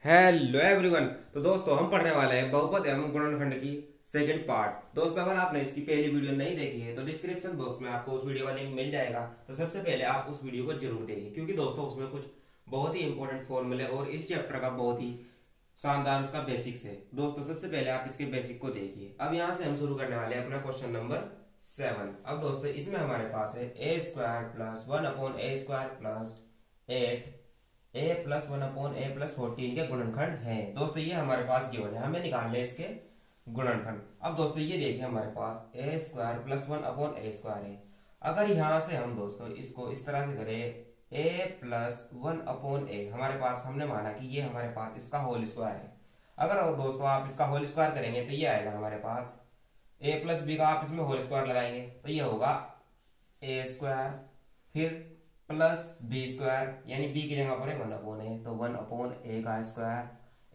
Hello everyone. तो दोस्तों हम पढ़ने वाले हैं बहुपद एवं गुणनखंड की सेकंड पार्ट। दोस्तों अगर आपने इसकी पहली वीडियो नहीं देखी है तो डिस्क्रिप्शन बॉक्स में आपको उस वीडियो का लिंक मिल जाएगा। तो सबसे पहले आप उस वीडियो को जरूर देखिए, क्योंकि दोस्तों उसमें कुछ बहुत ही इंपॉर्टेंट फॉर्मूले और इस चैप्टर का बहुत ही शानदार उसका बेसिक्स है। दोस्तों सबसे पहले आप इसके बेसिक को देखिए। अब यहाँ से हम शुरू करने वाले हैं अपना क्वेश्चन नंबर 7। अब दोस्तों इसमें हमारे पास है a square plus 1/a² plus 8 a plus 1/a plus 14 के गुणनखंड है। दोस्तों ये हमारे पास गिवन है, हमें निकालने इसके गुणनखंड। अब दोस्तों ये देखिए हमारे पास a स्क्वायर प्लस 1/a² है। अगर यहां से हम दोस्तों इसको इस तरह से करें a प्लस 1/a, हमारे पास हमने माना कि ये हमारे पास इसका होल स्क्वायर है। अगर दोस्तों आप इसका होल स्क्वायर करेंगे तो ये आएगा हमारे पास a प्लस b का, आप इसमें होल स्क्वायर लगाएंगे तो ये होगा a स्क्वायर फिर प्लस बी स्क्वायर, यानी बी की जगह पर है 1/a, तो 1/a का square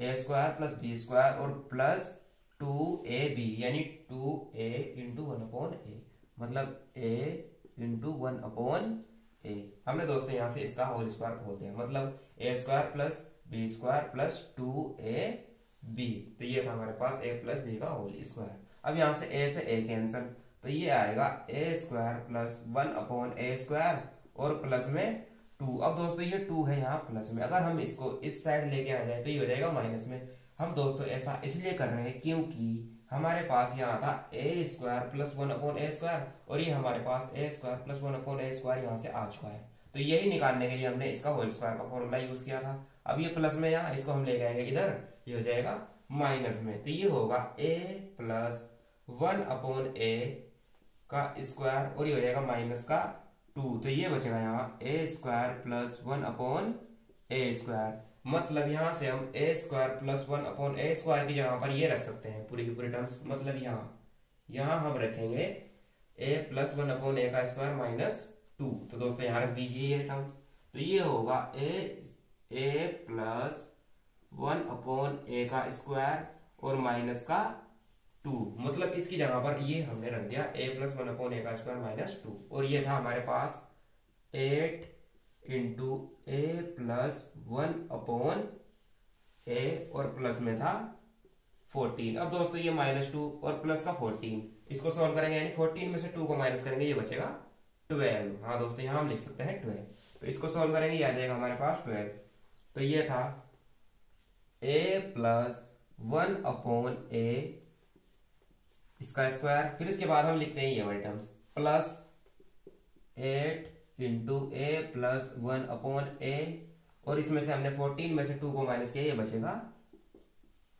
a square plus b square और प्लस 2ab, यानी 2a इंटू 1/a, मतलब a इंटू 1/a। हमने दोस्तों यहां से इसका होल स्क्वायर खोल दिया, मतलब a square plus b square plus 2ab। तो ये था हमारे पास a प्लस b का होल स्क्वायर। अब यहां से a से a कैंसिल, तो ये आएगा a square plus 1/a square और प्लस में 2। अब दोस्तों ये 2 है यहाँ प्लस में, अगर हम इसको इस साइड लेके आ जाए तो ये हो जाएगा माइनस में। हम दोस्तों ऐसा इसलिए कर रहे हैं क्योंकि हमारे पास यहाँ था a square plus 1/a square और ये हमारे पास a square plus 1/a square यहाँ से आ चुका है। तो यही निकालने के लिए हमने इसका होल स्क्वायर का फॉर्मूला यूज किया था। अब ये प्लस में यहाँ इसको हम लेके आएंगे इधर, ये हो जाएगा माइनस में, तो ये होगा a प्लस 1/a का स्क्वायर और ये हो जाएगा माइनस का 2। तो ये बचेगा यहाँ a square plus 1/a square, मतलब यहाँ से हम a square plus 1/a square की जगह पर ये रख सकते हैं पूरी की पूरी टर्म्स, मतलब यहाँ हम रखेंगे a प्लस 1/a का स्क्वायर माइनस 2। तो दोस्तों यहाँ रख दीजिए ये टर्म्स, तो ये होगा a प्लस 1/a का स्क्वायर और माइनस का 2, मतलब इसकी जगह पर ये हमने रख दिया a प्लस 1/a का स्क्वायर माइनस 2। और ये था हमारे पास 8 इंटू a प्लस 1/a और प्लस में था 14। अब दोस्तों ये -2 और प्लस का 14, इसको सॉल्व करेंगे यानी 14 में से 2 को माइनस करेंगे, ये बचेगा 12। हाँ दोस्तों यहाँ हम लिख सकते हैं 12, तो इसको सॉल्व करेंगे ये आ जाएगा हमारे पास 12। तो ये था a प्लस 1/a इसका स्क्वायर, फिर इसके बाद हम लिखते हैं ये वाले terms plus 8 into a plus 1/a और इसमें से हमने 14 में से 2 को माइनस किया, ये बचेगा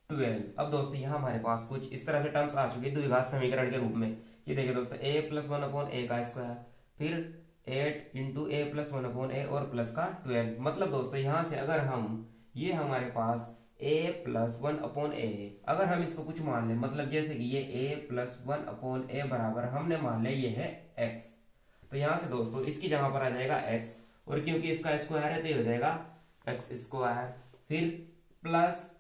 12। अब दोस्तों यहाँ हमारे पास कुछ इस तरह से टर्म्स आ चुके हैं द्विघात समीकरण के रूप में। ये देखिए दोस्तों a प्लस 1/a का स्क्वायर फिर 8 इंटू a प्लस 1/a और प्लस का 12, मतलब दोस्तों यहाँ से अगर हम ये हमारे पास a प्लस 1/a है, अगर हम इसको कुछ मान लें, मतलब जैसे कि ये a प्लस 1/a बराबर हमने मान लिया ये है x, तो यहाँ से दोस्तों इसकी जगह पर आ जाएगा x और क्योंकि इसका स्क्वायर है तो ये हो जाएगा x स्क्वायर फिर प्लस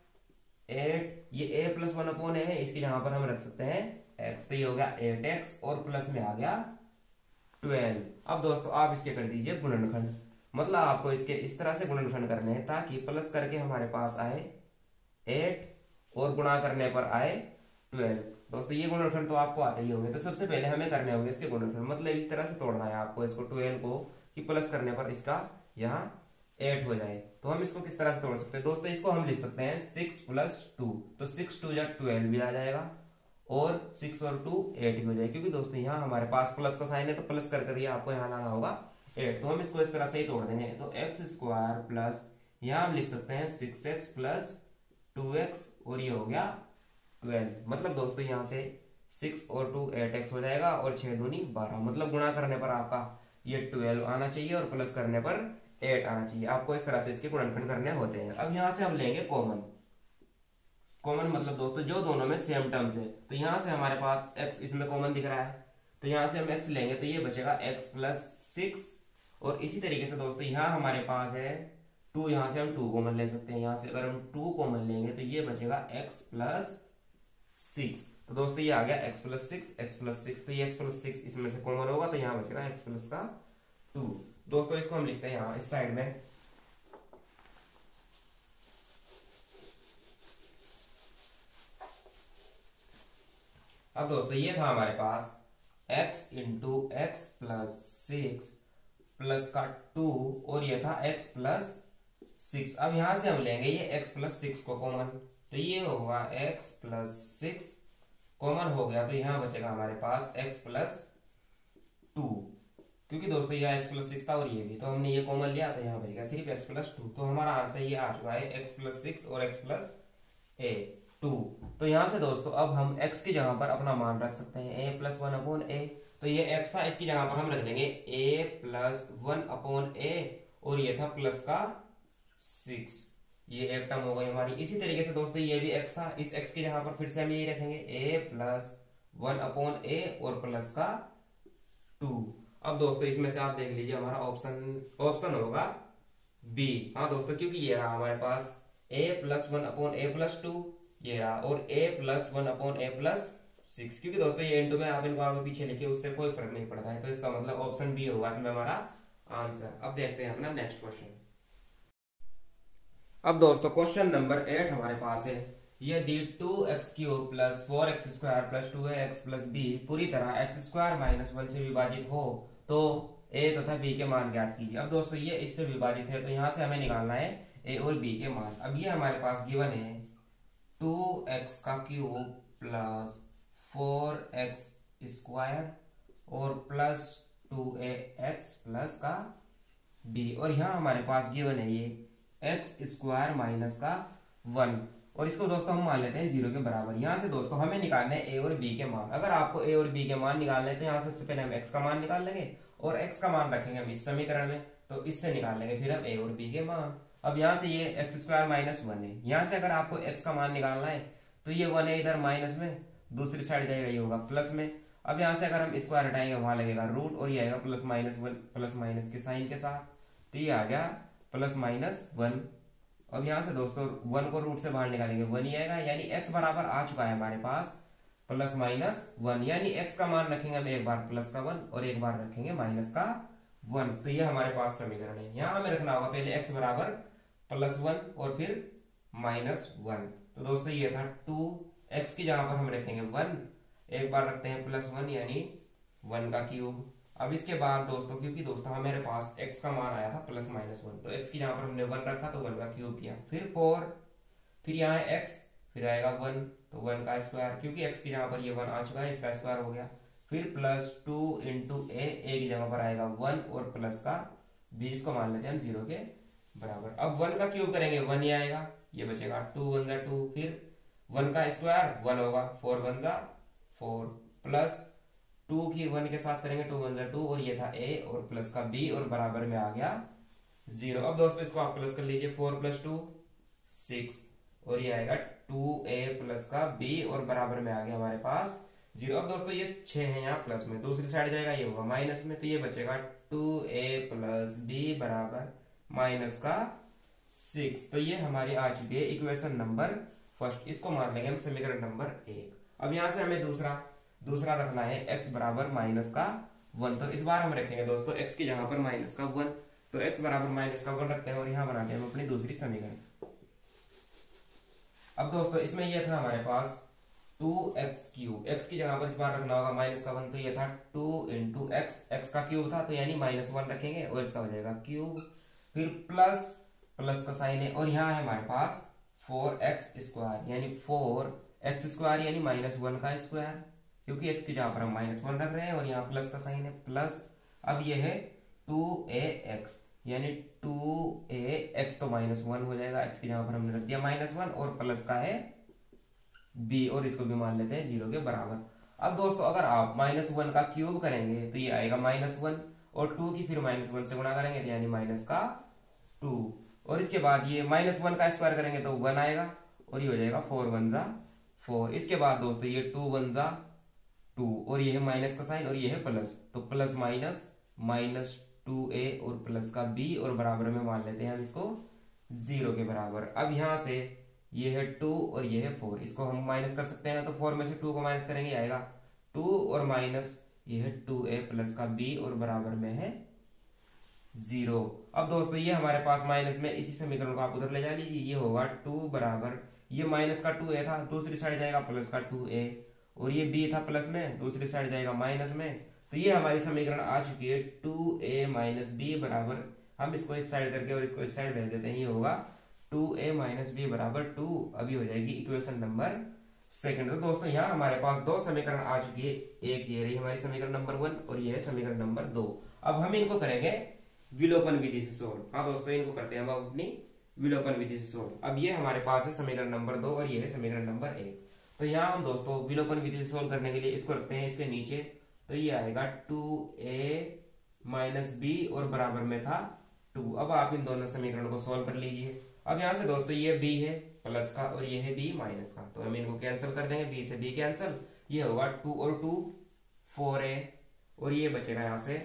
8, ये a प्लस 1/a है, इसकी जगह पर हम रख सकते हैं x, तो ये हो गया 8x और प्लस में आ गया 12। अब दोस्तों आप इसके कर दीजिए गुणनखंड, मतलब आपको इसके इस तरह से गुणनखंड करने हैं ताकि प्लस करके हमारे पास आए 8 और गुणा करने पर आए 12। दोस्तों ये गुणनखंड तो आपको आते ही होंगे, तो सबसे पहले हमें करने होंगे इसके गुणनखंड, मतलब इस तरह से तोड़ना है आपको इसको 12 को कि प्लस करने पर इसका यहाँ 8 हो जाए। तो हम इसको किस तरह से तोड़ सकते हैं दोस्तों, इसको हम लिख सकते हैं 6 प्लस 2, तो 6 2 12 भी आ जाएगा और 6 और 2 8 भी हो जाएगा, क्योंकि दोस्तों यहाँ हमारे पास प्लस का साइन है तो प्लस कर ये आपको यहाँ लाना होगा 8। तो हम इसको इस तरह से ही तोड़ देंगे, तो x स्क्वायर प्लस यहाँ हम लिख सकते हैं 6x प्लस 2x और ये हो गया 12, मतलब दोस्तों यहाँ से 6 और 2 8x हो जाएगा और 6 दूनी 12, मतलब गुणा करने पर आपका ये 12 आना चाहिए और प्लस करने पर 8 आना चाहिए। आपको इस तरह से इसके गुणनखंड करने होते हैं। अब यहाँ से हम लेंगे कॉमन, मतलब दोस्तों जो दोनों में सेम टर्म्स है, तो यहाँ से हमारे पास x इसमें कॉमन दिख रहा है, तो यहाँ से हम x लेंगे तो ये बचेगा x प्लस 6 और इसी तरीके से दोस्तों यहाँ हमारे पास है 2, यहाँ से हम 2 कॉमन ले सकते हैं, यहाँ से अगर हम 2 कॉमन लेंगे तो ये बचेगा x प्लस 6। तो दोस्तों ये आ गया x प्लस 6, तो ये x प्लस 6 इसमें से कॉमन होगा तो यहाँ बचेगा x प्लस का 2। दोस्तों इसको हम लिखते हैं यहाँ इस साइड में अब दोस्तों ये था हमारे पास x into x plus 6 plus का 2 और ये था x प्लस 6। अब यहां से हम लेंगे ये x प्लस 6 को कॉमन, तो ये होगा x प्लस 6 कॉमन हो गया, तो यहां बचेगा हमारे पास x प्लस 2, क्योंकि दोस्तों यह x प्लस 6 था और ये भी, तो हमने ये कॉमन लिया तो यहाँ बचेगा सिर्फ x प्लस 2। तो हमारा आंसर ये आ चुका है x प्लस 6 और x प्लस 2। तो यहाँ से दोस्तों अब हम x की जगह पर अपना मान रख सकते हैं a प्लस 1 अपॉन a। तो ये x था, इसकी जगह पर हम रख देंगे a प्लस 1 अपॉन a और ये था प्लस का 6, ये एक टर्म हो गई हमारी। इसी तरीके से दोस्तों ये भी x था, इस x की जगह पर फिर से हम यही रखेंगे a प्लस 1 अपॉन a और प्लस का 2। अब दोस्तों इसमें से आप देख लीजिए हमारा ऑप्शन होगा बी। हाँ दोस्तों, क्योंकि ये रहा हमारे पास a plus 1 upon a plus 2 ये रहा, और a plus 1 upon a plus 6, क्योंकि दोस्तों ये इंटू में आप इनको आगे पीछे लिखे उससे कोई फर्क नहीं पड़ता है, तो इसका मतलब ऑप्शन बी होगा इसमें हमारा आंसर। अब देखते हैं अपना नेक्स्ट क्वेश्चन। अब दोस्तों क्वेश्चन नंबर 8 हमारे पास है, यदि 2x³ plus 4x² plus 2ax plus b पूरी तरह x² माइनस 1 से विभाजित हो तो a तथा b के मान ज्ञात कीजिए। अब दोस्तों ये इससे विभाजित है, तो यहाँ से हमें निकालना है a और b के मान। अब ये हमारे पास गिवन है 2x³ प्लस 4x² और प्लस 2ax प्लस का b, और यहाँ हमारे पास गिवन है ये x² माइनस का 1, और इसको दोस्तों हम मान लेते हैं 0 के बराबर। यहाँ से दोस्तों हमें निकालने हैं a और b के मान। अगर आपको a और b के मान निकालने हैं तो यहाँ सबसे पहले हम x का मान निकाल लेंगे और x का मान रखेंगे हम इस समीकरण में, तो इससे निकाल लेंगे फिर हम a और b के मान। अब यहाँ से ये x² माइनस 1 है, यहाँ से अगर आपको x का मान निकालना है तो ये 1 है इधर माइनस में, दूसरी साइड जाएगा ये होगा प्लस में। अब यहाँ से अगर हम स्क्वायर हटाएंगे वहां लगेगा रूट, और ये आएगा प्लस माइनस 1 प्लस माइनस के साइन के साथ, तो ये आ गया प्लस माइनस 1। अब यहाँ से दोस्तों 1 को रूट से बाहर निकालेंगे 1 ही आएगा, यानी x बराबर आ चुका है हमारे पास प्लस माइनस 1, यानी x का मान रखेंगे हम एक बार प्लस का 1 और एक बार रखेंगे माइनस का 1। तो ये हमारे पास समीकरण है। यहाँ हमें रखना होगा पहले x बराबर प्लस 1 और फिर माइनस 1। तो दोस्तों ये था 2x की जगह पर हम रखेंगे 1, एक बार रखते हैं प्लस 1 यानी 1 का क्यूब। अब इसके बाद दोस्तों क्योंकि दोस्तों हमारे पास x का मान आया था प्लस माइनस 1, तो x की जगह पर हमने 1 रखा तो 1 का क्यूब किया, फिर 4, फिर यहाँ है x, फिर आएगा 1 तो 1 का स्क्वायर, क्योंकि x की जगह पर ये 1 आ चुका है इसका स्क्वायर हो गया, फिर प्लस 2 इंटू a की जगह पर आएगा 1 और प्लस का b, इसको मान लेते हैं हम 0 के बराबर। अब 1 का क्यूब करेंगे 1 ही आएगा, ये बचेगा 2 1 जा 2, फिर 1 का स्क्वायर 1 होगा 4 1 जा 4 प्लस 2 की 1 के साथ करेंगे 2 1 जा 2, और ये था a और प्लस का b और बराबर में आ गया 0। अब दोस्तों इसको आप प्लस कर लीजिए, 4 प्लस 2 6 और ये आएगा 2a प्लस का b और बराबर में आ गया हमारे पास 0। अब दोस्तों ये 6 है यहाँ प्लस में, दूसरी साइड जाएगा ये होगा माइनस में, तो ये बचेगा 2a प्लस b बराबर माइनस का 6। तो ये हमारी आ चुकी है इक्वेशन नंबर फर्स्ट, इसको मान लेंगे हम समीकरण नंबर 1। अब यहाँ से हमें दूसरा रखना है x बराबर माइनस का 1, तो इस बार हम रखेंगे दोस्तों x की जगह पर माइनस का 1, तो x बराबर माइनस का 1 रखते हैं और यहाँ बनाते हैं हम अपनी दूसरी समीकरण। अब दोस्तों इसमें यह था हमारे पास 2x³ x की जगह पर इस बार रखना होगा माइनस का 1, तो ये था 2 इंटू x का क्यूब था तो यानी माइनस 1 रखेंगे और इसका हो जाएगा क्यूब, फिर प्लस का साइन है, और यहाँ है हमारे पास 4x² यानी 4x² यानी माइनस 1 का स्क्वायर, क्योंकि x की जगह पर हम माइनस 1 रख रहे हैं और यहाँ प्लस का साइन है प्लस। अब ये है 2ax यानी 2ax तो माइनस 1 हो जाएगा, x की जगह पर हमने रख दिया माइनस 1 और प्लस का है b और इसको भी मान लेते हैं 0 के बराबर। अब दोस्तों अगर आप माइनस 1 का क्यूब करेंगे तो ये आएगा माइनस 1 और 2 की फिर माइनस 1 से गुणा करेंगे तो यानी माइनस का 2, और इसके बाद ये माइनस 1 का स्क्वायर करेंगे तो 1 आएगा और ये हो जाएगा 4 1 जा 4। इसके बाद दोस्तों ये 2 1 जा 2 और ये है माइनस का साइन और ये है प्लस, तो प्लस माइनस 2a और प्लस का b और बराबर में मान लेते हैं हम इसको 0 के बराबर। अब यहाँ से ये है 2 और ये है 4, इसको हम माइनस कर सकते हैं, तो 4 में से 2 को माइनस करेंगे आएगा 2 और माइनस ये है 2a प्लस का b और बराबर में है 0। अब दोस्तों ये हमारे पास माइनस में, इसी समीकरण को आप उधर ले जा लीजिए, ये होगा 2 बराबर ये माइनस का 2a था, दूसरी साइड जाएगा प्लस का 2a और ये b था प्लस में, दूसरी साइड जाएगा माइनस में। तो ये हमारी समीकरण आ चुकी है 2a माइनस बी बराबर, हम इसको इस साइड करके और इसको इस साइड भेज देते हैं, ये होगा 2a माइनस बी बराबर 2। अभी हो जाएगी इक्वेशन नंबर सेकंड। तो दोस्तों यहाँ हमारे पास दो समीकरण आ चुकी है, एक ये रही हमारी समीकरण नंबर 1 और ये है समीकरण नंबर 2। अब हम इनको करेंगे विलोपन विधि से सोल्व। हाँ दोस्तों, इनको करते हैं हम अपनी विलोपन विधि से सोल्व। अब ये हमारे पास है समीकरण नंबर 2 और ये है समीकरण नंबर 1। तो यहाँ हम दोस्तों विलोपन विधि से सोल्व करने के लिए इसको रखते हैं इसके नीचे। तो ये आएगा 2a माइनस बी और बराबर में था 2। अब आप इन दोनों समीकरण को सोल्व कर लीजिए। अब यहाँ से दोस्तों ये b है प्लस का और ये है b माइनस का, तो हम इनको कैंसिल कर देंगे, b से b कैंसिल, ये होगा 2 और 2 4a और ये बचेगा यहाँ से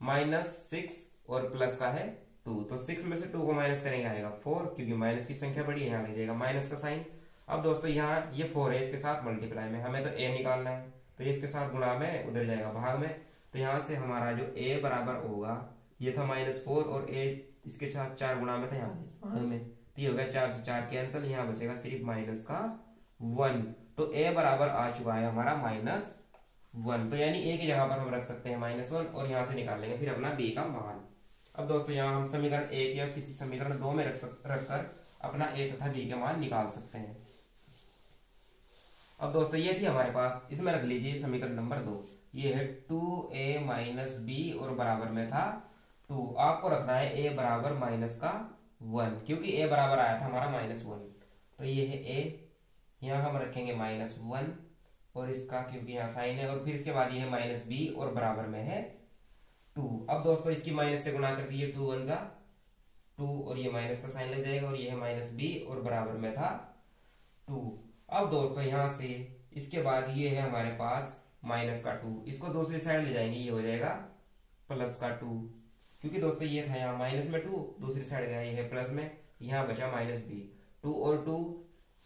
-6 और प्लस का है 2। तो 6 में से 2 को माइनस करेंगे आएगा 4, क्योंकि माइनस की संख्या बड़ी है, यहाँ लग जाएगा माइनस का साइन। अब दोस्तों यहाँ ये 4 है, इसके साथ मल्टीप्लाई में, हमें तो a निकालना है, तो इसके साथ गुणा में उधर जाएगा भाग में। तो यहाँ से हमारा जो a बराबर होगा, ये था -4 और a इसके साथ 4 गुणा में था यहाँ भाग में, तो ये हो गया 4 से 4 कैंसिल, यहाँ बचेगा सिर्फ माइनस का 1। तो a बराबर आ चुका है हमारा -1। तो यानी a की जगह पर हम रख सकते हैं -1 और यहाँ से निकाल लेंगे फिर अपना b का मान। अब दोस्तों यहाँ हम समीकरण 1 या किसी समीकरण 2 में रखकर अपना a तथा b के मान निकाल सकते हैं। अब दोस्तों ये थी हमारे पास, इसमें रख लीजिए समीकरण नंबर 2, ये है 2a माइनस बी और बराबर में था 2। आपको रखना है a बराबर माइनस का 1, क्योंकि a बराबर आया था हमारा -1। तो ये है a, यहाँ हम रखेंगे -1 और इसका क्योंकि यहाँ साइन है, और फिर इसके बाद ये है माइनस बी और बराबर में है 2। अब दोस्तों इसकी माइनस से गुणा कर दिए, 2 1 जा 2 और ये माइनस का साइन लग जाएगा और ये है माइनस बी और बराबर में था 2। अब दोस्तों यहाँ से इसके बाद ये है हमारे पास माइनस का 2, इसको दूसरी साइड ले जाएंगे, ये हो जाएगा प्लस का 2, क्योंकि दोस्तों ये था यहाँ माइनस में 2, दूसरी साइड गया ये है प्लस में, यहाँ बचा माइनस बी, 2 और 2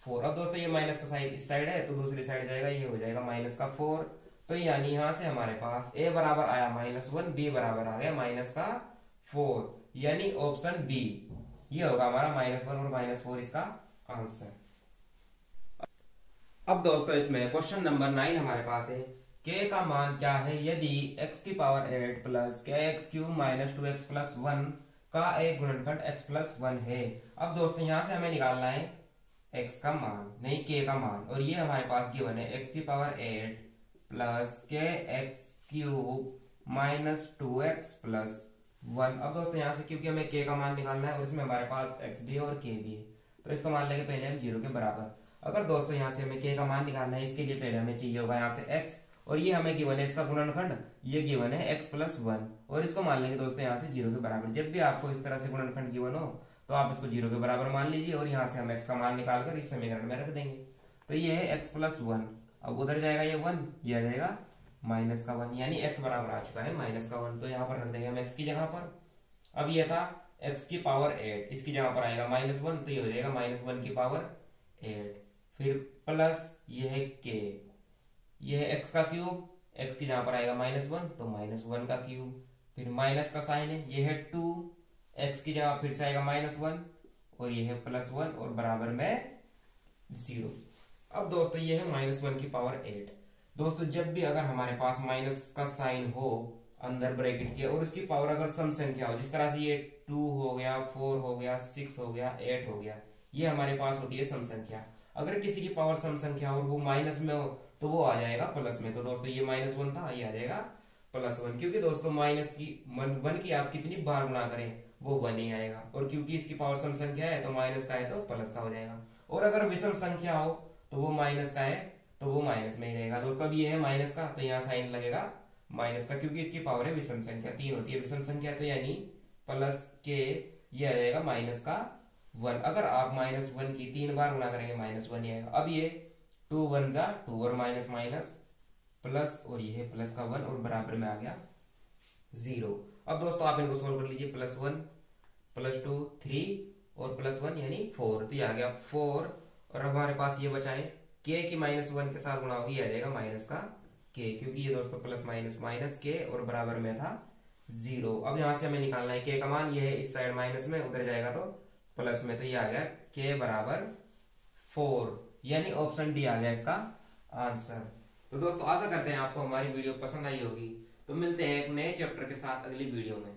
4। अब दोस्तों ये माइनस का साइन इस साइड है तो दूसरी साइड जाएगा, ये हो जाएगा माइनस का 4। तो यानी यहाँ से हमारे पास a बराबर आया -1, b बराबर आ गया माइनस का 4, यानी ऑप्शन बी ये होगा हमारा -1 और -4 इसका आंसर। अब दोस्तों इसमें क्वेश्चन नंबर 9 हमारे पास है, k का मान क्या है यदि x की power 8 plus kx³ minus 2x plus 1 का एक गुणनखंड x प्लस 1 है। अब दोस्तों यहाँ से हमें निकालना है x का मान, नहीं k का मान, और ये हमारे पास गिवन है x की power 8 plus kx³ minus 2x plus 1। अब दोस्तों यहाँ से क्योंकि हमें k का मान निकालना है और इसमें हमारे पास x भी है और k भी है, तो इसका मान लेंगे पहले हम 0 के बराबर। अगर दोस्तों यहाँ से हमें k का मान निकालना है, इसके लिए पहले हमें चाहिए होगा यहाँ से x, और ये हमें गिवन है इसका गुणनखंड, ये गिवन है x प्लस 1, और इसको मान लेंगे दोस्तों यहाँ से 0 के बराबर। जब भी आपको इस तरह से गुणनखंड गिवन हो तो आप इसको 0 के बराबर मान लीजिए और यहाँ से हम x का मान निकालकर इस समीकरण में रख देंगे। तो ये है x प्लस 1, अब उधर जाएगा ये 1, ये आ जाएगा माइनस का 1, यानी x बराबर आ चुका है माइनस का 1। तो यहाँ पर रख देंगे हम x की जगह पर। अब ये था x की पावर 8, इसकी जगह पर आएगा -1, तो ये हो जाएगा -1 की पावर 8, फिर प्लस ये है k, ये है x का क्यूब, x की जगह पर आएगा -1 तो -1 का क्यूब, फिर माइनस का साइन है, ये है 2, x की जगह फिर से आएगा -1 और ये है +1 और बराबर में 0। अब दोस्तों ये है -1 की पावर 8। दोस्तों जब भी अगर हमारे पास माइनस का साइन हो अंदर ब्रैकेट के और उसकी पावर अगर सम संख्या हो, जिस तरह से ये 2 हो गया, 4 हो गया, 6 हो गया, 8 हो गया, ये हमारे पास होती है सम संख्या। अगर किसी की पावर सम संख्या हो और वो माइनस में हो तो वो आ जाएगा प्लस में। तो दोस्तों ये -1 था, ये आ जाएगा +1, क्योंकि दोस्तों माइनस की 1 की आप कितनी बार गुणा करें वो 1 ही आएगा, और क्योंकि इसकी पावर सम संख्या है तो माइनस का है तो प्लस का हो जाएगा, और अगर विषम संख्या हो तो वो माइनस का है तो वो माइनस में ही रहेगा। दोस्तों अब ये है माइनस का, तो यहाँ साइन लगेगा माइनस का, क्योंकि इसकी पावर है विषम संख्या, 3 होती है विषम संख्या, तो यानी प्लस के ये आ जाएगा माइनस का 1। अगर आप -1 की 3 बार गुणा करेंगे -1 ही आएगा। अब ये 2 1 जा 2 और माइनस माइनस प्लस, और ये है प्लस का 1 और बराबर में आ गया 0। अब दोस्तों आप इनको सोल्व कर लीजिए, +1 +2 3 और +1 यानी 4, तो ये आ गया 4, और हमारे पास ये बचा है k की -1 के साथ गुणा होगी, आ जाएगा माइनस का k, क्योंकि ये दोस्तों प्लस माइनस माइनस k और बराबर में था 0। अब यहाँ से हमें निकालना है k का मान, ये है इस साइड माइनस में, उधर जाएगा तो प्लस में, तो ये आ गया k बराबर 4, यानी ऑप्शन डी आ गया इसका आंसर। तो दोस्तों आशा करते हैं आपको हमारी वीडियो पसंद आई होगी। तो मिलते हैं एक नए चैप्टर के साथ अगली वीडियो में।